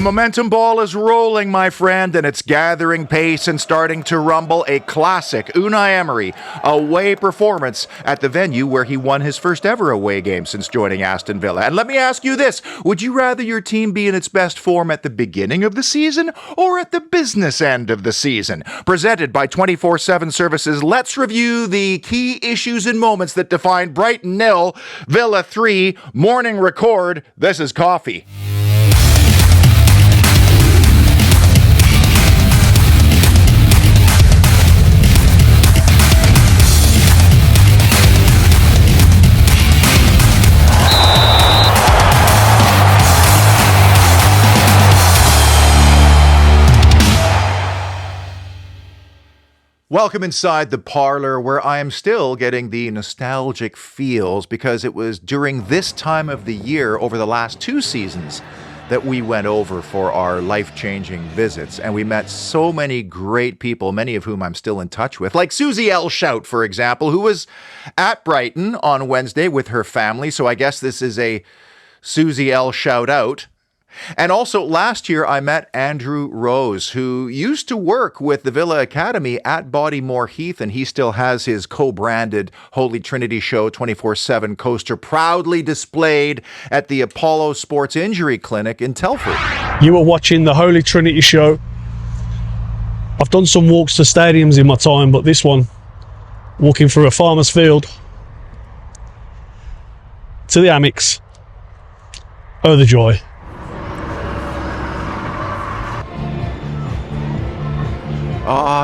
The momentum ball is rolling, my friend, and it's gathering pace and starting to rumble. A classic Unai Emery away performance at the venue where he won his first ever away game since joining Aston Villa. And let me ask you this. Would you rather your team be in its best form at the beginning of the season or at the business end of the season? Presented by 24/7 Services, let's review the key issues and moments that define Brighton 0, Villa 3, morning record. This is coffee. Welcome inside the parlor where I am still getting the nostalgic feels because it was during this time of the year over the last 2 seasons that we went over for our life-changing visits, and we met so many great people, many of whom I'm still in touch with, like Susie L. Shout, for example, who was at Brighton on Wednesday with her family, so I guess this is a Susie L. shout out. And also last year I met Andrew Rose, who used to work with the Villa Academy at Bodymore Heath, and he still has his co-branded Holy Trinity Show 24/7 coaster proudly displayed at the Apollo Sports Injury Clinic in Telford. You were watching the Holy Trinity Show. I've done some walks to stadiums in my time, but this one, walking through a farmer's field to the Amex. Oh, the joy.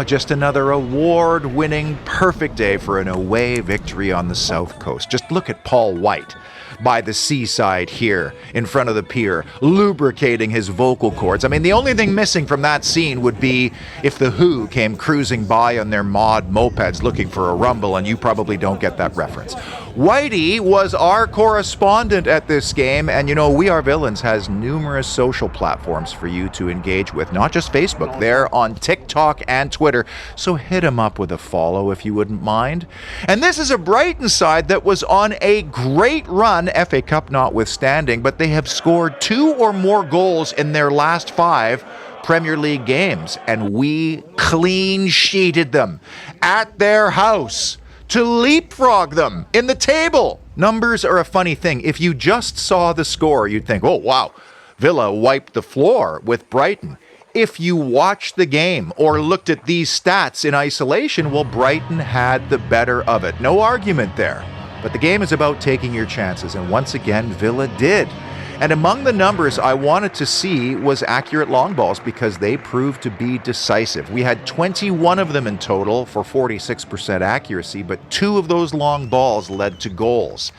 Just another award-winning perfect day for an away victory on the South Coast. Just look at Paul White by the seaside here in front of the pier, lubricating his vocal cords. I mean, the only thing missing from that scene would be if the Who came cruising by on their mod mopeds looking for a rumble, and you probably don't get that reference. Whitey was our correspondent at this game, and you know, We Are Villains has numerous social platforms for you to engage with, not just Facebook. They're on TikTok and Twitter, so hit him up with a follow if you wouldn't mind. And this is a Brighton side that was on a great run, FA Cup notwithstanding, but they have scored 2 or more goals in their last 5 Premier League games, and we clean-sheeted them at their house to leapfrog them in the table. Numbers are a funny thing. If you just saw the score, you'd think, oh, wow, Villa wiped the floor with Brighton. If you watched the game or looked at these stats in isolation, well, Brighton had the better of it. No argument there. But the game is about taking your chances, and once again, Villa did. And among the numbers I wanted to see was accurate long balls because they proved to be decisive. We had 21 of them in total for 46% accuracy, but 2 of those long balls led to goals.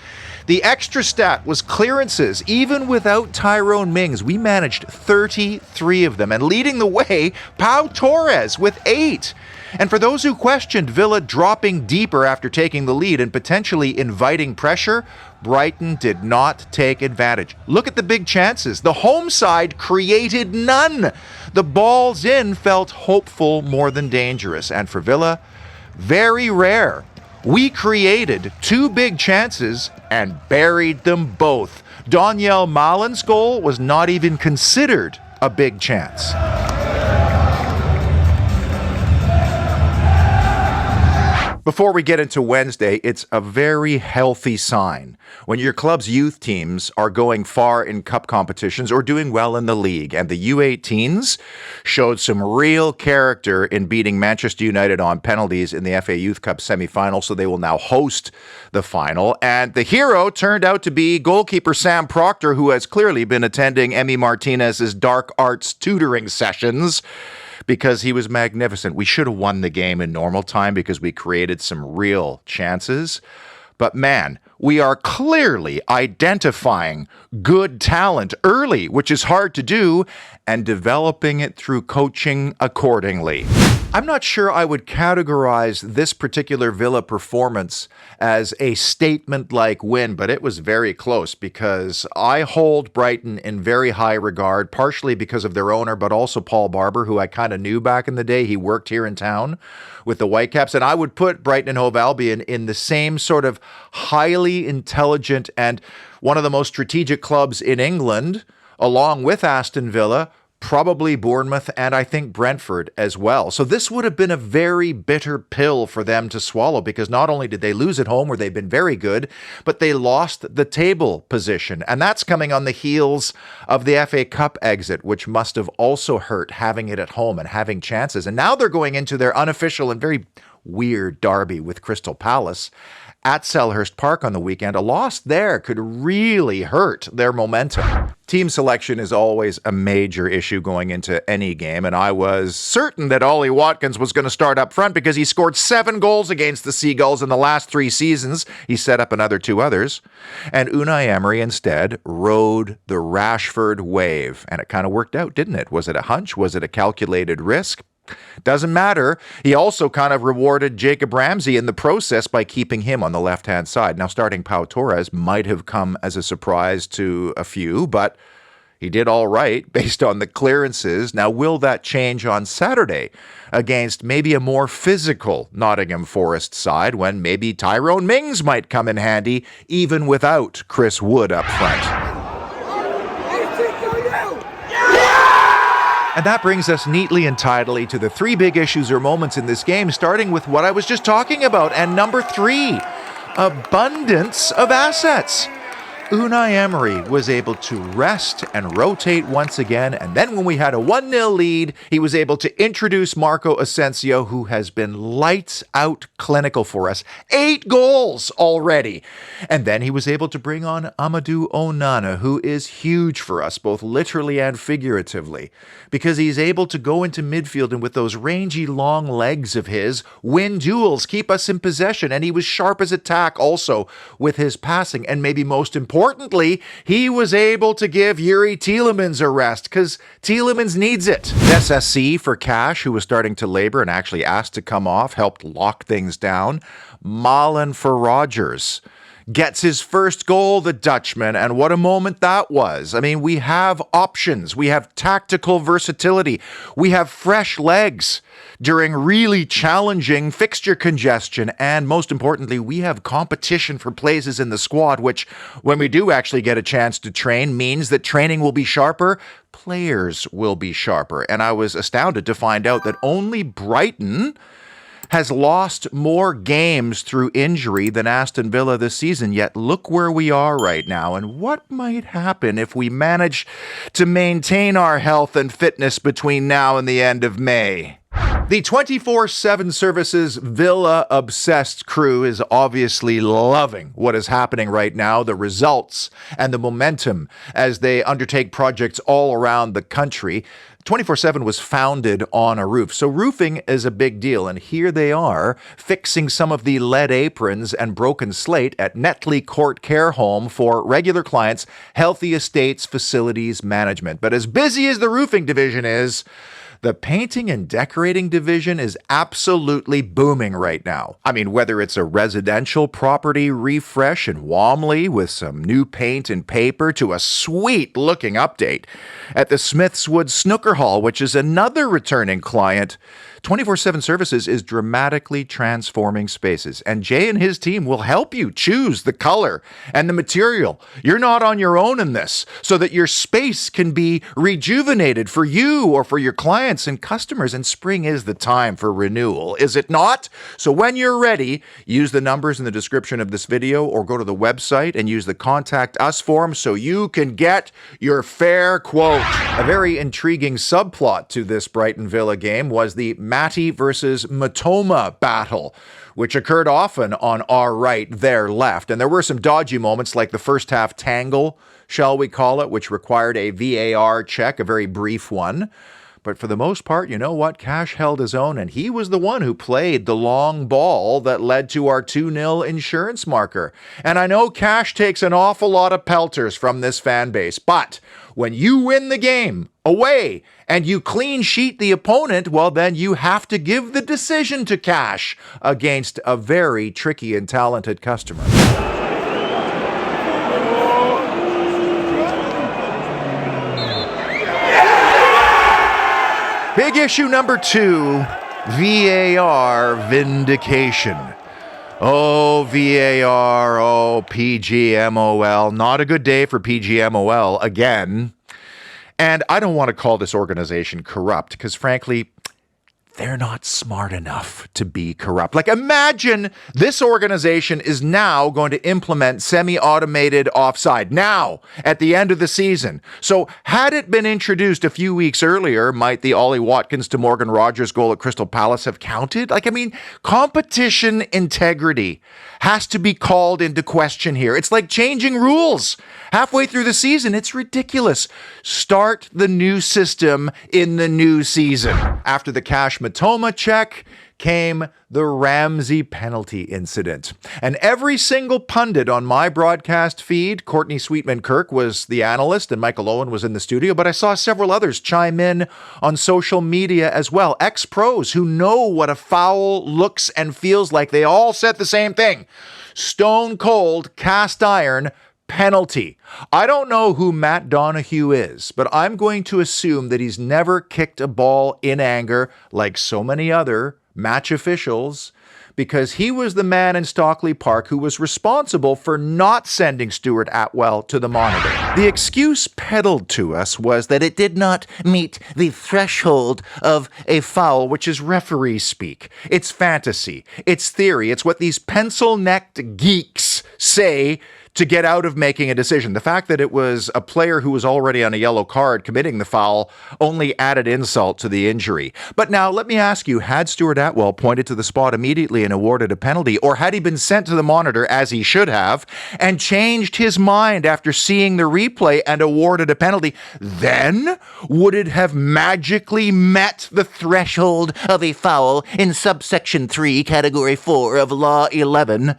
The extra stat was clearances. Even without Tyrone Mings, we managed 33 of them, and leading the way, Pau Torres with 8. And for those who questioned Villa dropping deeper after taking the lead and potentially inviting pressure, Brighton did not take advantage. Look at the big chances. The home side created none. The balls in felt hopeful more than dangerous. And for Villa, very rare. We created 2 big chances and buried them both. Daniel Malin's goal was not even considered a big chance. Before we get into Wednesday, it's a very healthy sign when your club's youth teams are going far in cup competitions or doing well in the league. And the U18s showed some real character in beating Manchester United on penalties in the FA Youth Cup semi-final, so they will now host the final. And the hero turned out to be goalkeeper Sam Proctor, who has clearly been attending Emi Martinez's dark arts tutoring sessions, because he was magnificent. We should have won the game in normal time because we created some real chances. But man, we are clearly identifying good talent early, which is hard to do, and developing it through coaching accordingly. I'm not sure I would categorize this particular Villa performance as a statement-like win, but it was very close because I hold Brighton in very high regard, partially because of their owner, but also Paul Barber, who I kind of knew back in the day. He worked here in town with the Whitecaps, and I would put Brighton Hove Albion in the same sort of highly intelligent and one of the most strategic clubs in England, along with Aston Villa, probably Bournemouth, and I think Brentford as well. So this would have been a very bitter pill for them to swallow, because not only did they lose at home, where they've been very good, but they lost the table position. And that's coming on the heels of the FA Cup exit, which must have also hurt, having it at home and having chances. And now they're going into their unofficial and very weird derby with Crystal Palace at Selhurst Park on the weekend. A loss there could really hurt their momentum. Team selection is always a major issue going into any game, and I was certain that Ollie Watkins was going to start up front because he scored 7 goals against the Seagulls in the last 3 seasons. He set up another 2 others. And Unai Emery instead rode the Rashford wave, and it kind of worked out, didn't it? Was it a hunch? Was it a calculated risk? Doesn't matter. He also kind of rewarded Jacob Ramsey in the process by keeping him on the left-hand side. Now, starting Pau Torres might have come as a surprise to a few, but he did all right based on the clearances. Now, will that change on Saturday against maybe a more physical Nottingham Forest side, when maybe Tyrone Mings might come in handy even without Chris Wood up front? And that brings us neatly and tidily to the 3 big issues or moments in this game, starting with what I was just talking about. And number 3, abundance of assets. Unai Emery was able to rest and rotate once again, and then when we had a 1-0 lead, he was able to introduce Marco Asensio, who has been lights out clinical for us. 8 goals already. And then he was able to bring on Amadou Onana, who is huge for us, both literally and figuratively, because he's able to go into midfield and with those rangy long legs of his, win duels, keep us in possession, and he was sharp as attack also with his passing, and maybe most importantly, he was able to give Yuri Tielemans a rest, because Tielemans needs it. SSC for Cash, who was starting to labor and actually asked to come off, helped lock things down. Malen for Rogers gets his first goal, the Dutchman, and what a moment that was. I mean, we have options. We have tactical versatility. We have fresh legs during really challenging fixture congestion, and most importantly, we have competition for places in the squad, which, when we do actually get a chance to train, means that training will be sharper, players will be sharper. And I was astounded to find out that only Brighton has lost more games through injury than Aston Villa this season, yet look where we are right now, and what might happen if we manage to maintain our health and fitness between now and the end of May. The 24/7 Services Villa-obsessed crew is obviously loving what is happening right now, the results and the momentum as they undertake projects all around the country. 24/7 was founded on a roof, so roofing is a big deal, and here they are fixing some of the lead aprons and broken slate at Netley Court Care Home for regular clients, Healthy Estates Facilities Management. But as busy as the roofing division is, the painting and decorating division is absolutely booming right now. I mean, whether it's a residential property refresh in Walmley with some new paint and paper to a sweet-looking update at the Smithswood Snooker Hall, which is another returning client, 24/7 Services is dramatically transforming spaces, and Jay and his team will help you choose the color and the material. You're not on your own in this, so that your space can be rejuvenated for you or for your clients and customers, and spring is the time for renewal, is it not? So when you're ready, use the numbers in the description of this video or go to the website and use the Contact Us form so you can get your fair quote. A very intriguing subplot to this Brighton Villa game was the Matty versus Matoma battle, which occurred often on our right, their left. And there were some dodgy moments, like the first half tangle, shall we call it, which required a VAR check, a very brief one. But for the most part, you know what? Cash held his own, and he was the one who played the long ball that led to our 2-0 insurance marker. And I know Cash takes an awful lot of pelters from this fan base, but when you win the game away and you clean sheet the opponent, well, then you have to give the decision to Cash against a very tricky and talented customer. Big issue number 2, VAR vindication. Oh, VAR, oh, PGMOL. Not a good day for PGMOL again. And I don't want to call this organization corrupt because, frankly, they're not smart enough to be corrupt. Like, imagine this organization is now going to implement semi-automated offside now at the end of the season. So had it been introduced a few weeks earlier, might the Ollie Watkins to Morgan Rogers goal at Crystal Palace have counted? Like, I mean, competition integrity has to be called into question here. It's like changing rules halfway through the season. It's ridiculous. Start the new system in the new season. After the Cash Matoma check came the Ramsey penalty incident. And every single pundit on my broadcast feed, Courtney Sweetman-Kirk was the analyst and Michael Owen was in the studio, but I saw several others chime in on social media as well. Ex-pros who know what a foul looks and feels like. They all said the same thing. Stone cold, cast iron, penalty. I don't know who Matt Donahue is, but I'm going to assume that he's never kicked a ball in anger like so many other match officials, because he was the man in Stockley Park who was responsible for not sending Stuart Atwell to the monitor. The excuse peddled to us was that it did not meet the threshold of a foul, which is referee speak. It's fantasy. It's theory. It's what these pencil-necked geeks say to get out of making a decision. The fact that it was a player who was already on a yellow card committing the foul only added insult to the injury. But now let me ask you, had Stuart Atwell pointed to the spot immediately and awarded a penalty, or had he been sent to the monitor, as he should have, and changed his mind after seeing the replay and awarded a penalty, then would it have magically met the threshold of a foul in subsection 3, category 4 of Law 11?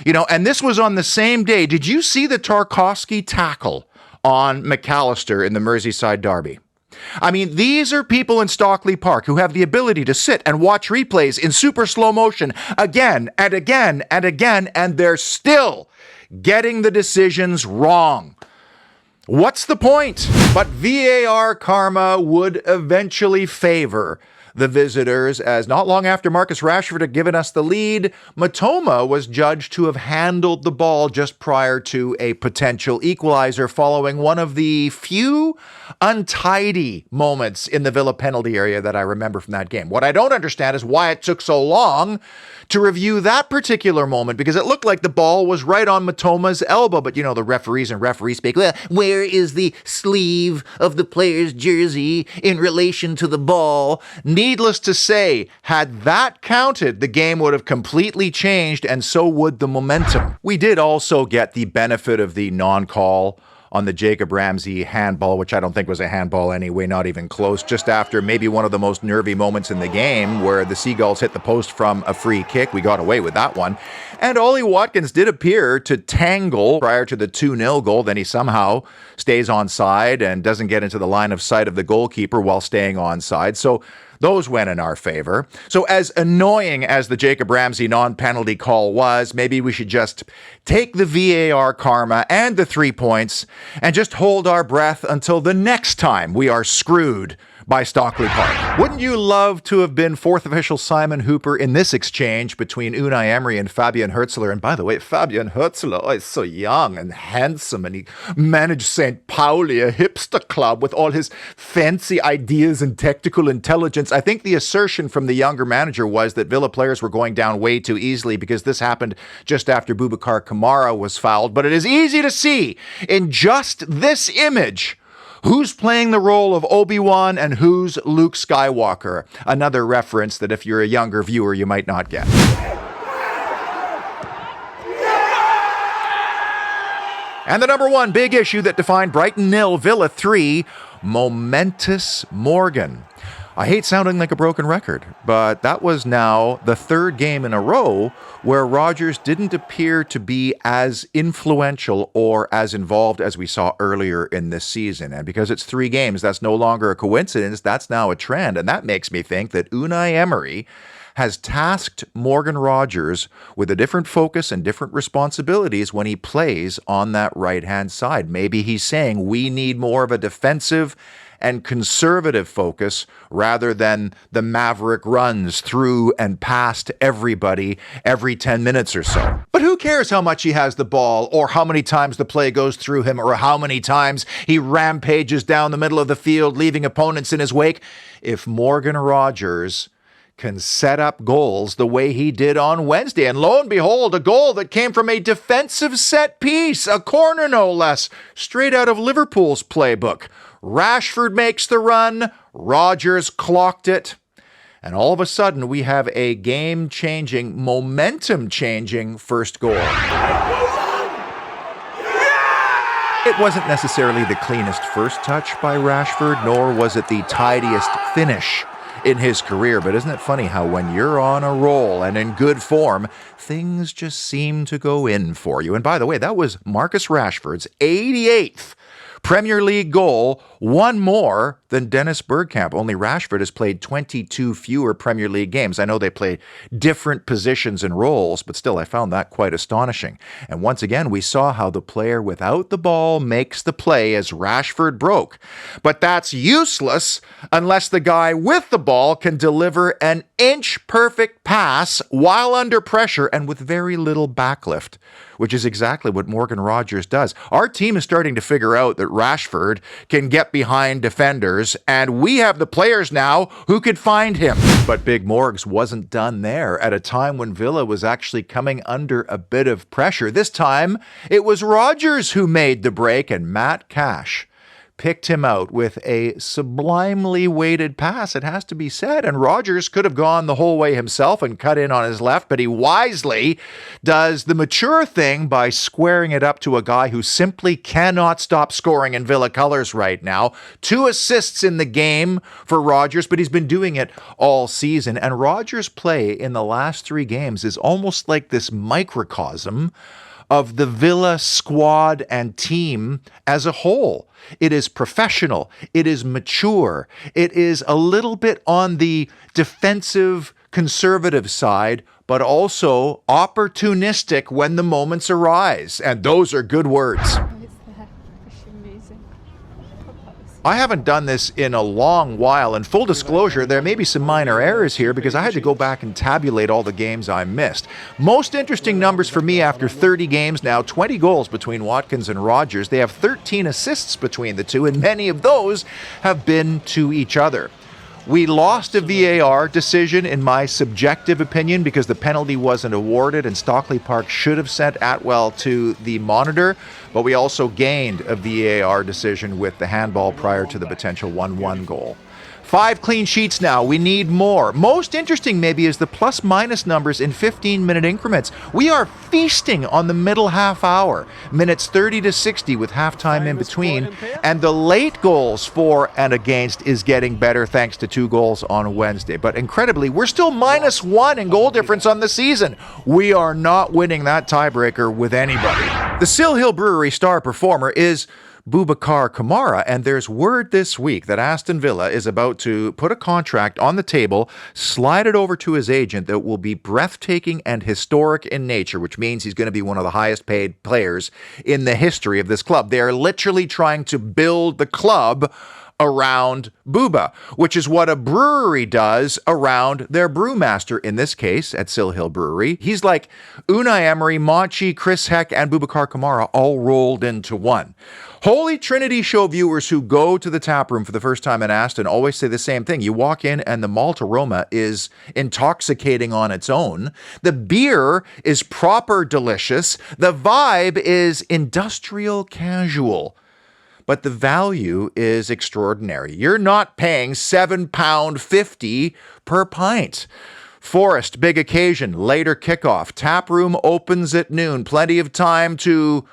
You know, and this was on the same day. Did you see the Tarkowski tackle on McAllister in the Merseyside derby? I mean, these are people in Stockley Park who have the ability to sit and watch replays in super slow motion again and again and again, and they're still getting the decisions wrong. What's the point? But VAR karma would eventually favor the visitors, as not long after Marcus Rashford had given us the lead, Matoma was judged to have handled the ball just prior to a potential equalizer, following one of the few untidy moments in the Villa penalty area that I remember from that game. What I don't understand is why it took so long to review that particular moment, because it looked like the ball was right on Matoma's elbow. But, you know, the referees and referee speak, well, where is the sleeve of the player's jersey in relation to the ball? Needless to say, had that counted, the game would have completely changed, and so would the momentum. We did also get the benefit of the non-call on the Jacob Ramsey handball, which I don't think was a handball anyway, not even close, just after maybe one of the most nervy moments in the game where the Seagulls hit the post from a free kick. We got away with that one. And Ollie Watkins did appear to tangle prior to the 2-0 goal. Then he somehow stays onside and doesn't get into the line of sight of the goalkeeper while staying onside. So those went in our favor. So as annoying as the Jacob Ramsey non-penalty call was, maybe we should just take the VAR karma and the 3 points and just hold our breath until the next time we are screwed by Stockley Park. Wouldn't you love to have been fourth official Simon Hooper in this exchange between Unai Emery and Fabian Hürzeler? And by the way, Fabian Hürzeler is so young and handsome, and he managed St. Pauli, a hipster club, with all his fancy ideas and tactical intelligence. I think the assertion from the younger manager was that Villa players were going down way too easily because this happened just after Boubacar Kamara was fouled. But it is easy to see in just this image who's playing the role of Obi-Wan and who's Luke Skywalker. Another reference that if you're a younger viewer, you might not get. And the number one big issue that defined Brighton 0, Villa 3, momentous Morgan. I hate sounding like a broken record, but that was now the third game in a row where Rodgers didn't appear to be as influential or as involved as we saw earlier in this season. And because it's 3 games, that's no longer a coincidence. That's now a trend. And that makes me think that Unai Emery has tasked Morgan Rodgers with a different focus and different responsibilities when he plays on that right-hand side. Maybe he's saying we need more of a defensive and conservative focus rather than the maverick runs through and past everybody every 10 minutes or so. But who cares how much he has the ball or how many times the play goes through him or how many times he rampages down the middle of the field, leaving opponents in his wake, if Morgan Rogers can set up goals the way he did on Wednesday. And lo and behold, a goal that came from a defensive set piece, a corner no less, straight out of Liverpool's playbook. Rashford makes the run, Rogers clocked it, and all of a sudden we have a game-changing, momentum-changing first goal. It wasn't necessarily the cleanest first touch by Rashford, nor was it the tidiest finish in his career, but isn't it funny how when you're on a roll and in good form, things just seem to go in for you. And by the way, that was Marcus Rashford's 88th Premier League goal, one more than Dennis Bergkamp. Only Rashford has played 22 fewer Premier League games. I know they play different positions and roles, but still I found that quite astonishing. And once again, we saw how the player without the ball makes the play as Rashford broke. But that's useless unless the guy with the ball can deliver an inch-perfect pass while under pressure and with very little backlift, which is exactly what Morgan Rogers does. Our team is starting to figure out that Rashford can get behind defenders, and we have the players now who could find him. But Big Morgs wasn't done there at a time when Villa was actually coming under a bit of pressure. This time, it was Rogers who made the break, and Matt Cash picked him out with a sublimely weighted pass, it has to be said. And Rogers could have gone the whole way himself and cut in on his left, but he wisely does the mature thing by squaring it up to a guy who simply cannot stop scoring in Villa colors right now. 2 assists in the game for Rogers, but he's been doing it all season. And Rogers' play in the last 3 games is almost like this microcosm of the Villa squad and team as a whole. It is professional. It is mature. It is a little bit on the defensive, conservative side, but also opportunistic when the moments arise. And those are good words. I haven't done this in a long while, and full disclosure, there may be some minor errors here because I had to go back and tabulate all the games I missed. Most interesting numbers for me after 30 games now, 20 goals between Watkins and Rogers. They have 13 assists between the two, and many of those have been to each other. We lost a VAR decision, in my subjective opinion, because the penalty wasn't awarded and Stockley Park should have sent Atwell to the monitor, but we also gained a VAR decision with the handball prior to the potential 1-1 goal. 5 clean sheets now. We need more. Most interesting maybe is the plus-minus numbers in 15-minute increments. We are feasting on the middle half hour, minutes 30 to 60 with halftime in between, and the late goals for and against is getting better thanks to 2 goals on Wednesday. But incredibly, we're still -1 in goal difference on the season. We are not winning that tiebreaker with anybody. The Sill Hill Brewery star performer is Boubacar Kamara, and there's word this week that Aston Villa is about to put a contract on the table, slide it over to his agent that will be breathtaking and historic in nature, which means he's going to be one of the highest paid players in the history of this club. They are literally trying to build the club around Booba, which is what a brewery does around their brewmaster, in this case at Sill Hill Brewery. He's like Unai Emery, Monchi, Chris Heck, and Boubacar Kamara all rolled into one. Holy Trinity show viewers who go to the tap room for the first time in Aston always say the same thing. You walk in and the malt aroma is intoxicating on its own. The beer is proper delicious. The vibe is industrial casual. But the value is extraordinary. You're not paying £7.50 per pint. Forest, big occasion, later kickoff. Tap room opens at noon. Plenty of time to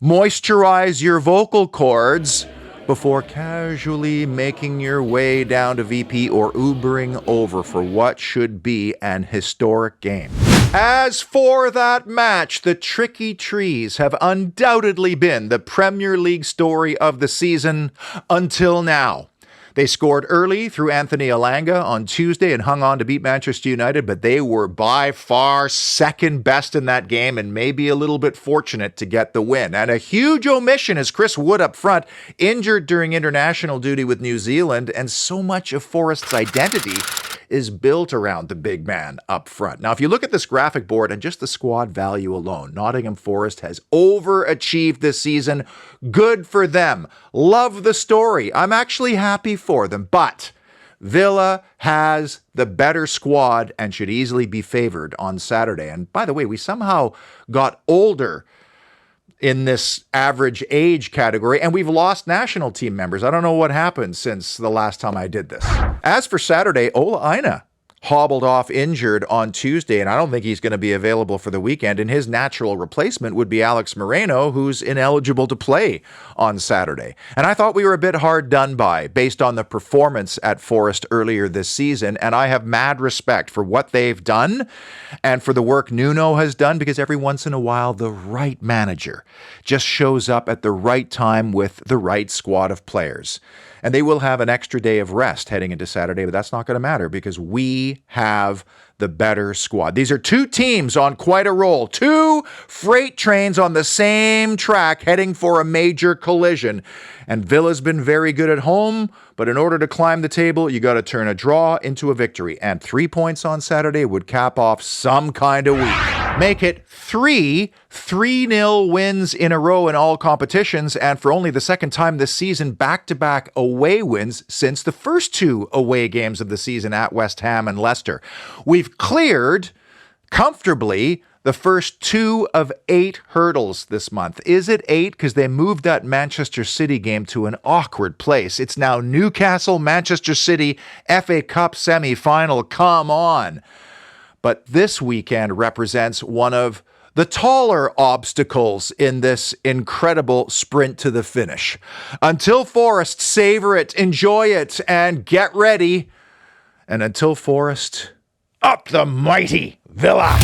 moisturize your vocal cords before casually making your way down to VP or Ubering over for what should be an historic game. As for that match, the Tricky Trees have undoubtedly been the Premier League story of the season until now. They scored early through Anthony Elanga on Tuesday and hung on to beat Manchester United, but they were by far second best in that game and maybe a little bit fortunate to get the win. And a huge omission is Chris Wood up front, injured during international duty with New Zealand, and so much of Forest's identity is built around the big man up front. Now, if you look at this graphic board and just the squad value alone, Nottingham Forest has overachieved this season. Good for them. Love the story. I'm actually happy for them, but Villa has the better squad and should easily be favored on Saturday. And by the way, we somehow got older in this average age category, and we've lost national team members. I don't know what happened since the last time I did this. As for Saturday, Ola Aina hobbled off injured on Tuesday, and I don't think he's going to be available for the weekend, and his natural replacement would be Alex Moreno, who's ineligible to play on Saturday. And I thought we were a bit hard done by based on the performance at Forest earlier this season, and I have mad respect for what they've done and for the work Nuno has done, because every once in a while the right manager just shows up at the right time with the right squad of players. And they will have an extra day of rest heading into Saturday, but that's not going to matter because we have the better squad. These are two teams on quite a roll. Two freight trains on the same track heading for a major collision. And Villa's been very good at home, but in order to climb the table, you got to turn a draw into a victory. And 3 points on Saturday would cap off some kind of week. Make it 3-0 wins in a row in all competitions, and for only the second time this season, back-to-back away wins since the first 2 away games of the season at West Ham and Leicester. We've cleared comfortably the first 2 of 8 hurdles this month. Is it 8? Because they moved that Manchester City game to an awkward place. It's now Newcastle, Manchester City, FA Cup semi-final. Come on. But this weekend represents one of the taller obstacles in this incredible sprint to the finish. Until Forest, savor it, enjoy it, and get ready. And until Forest, up the mighty Villa.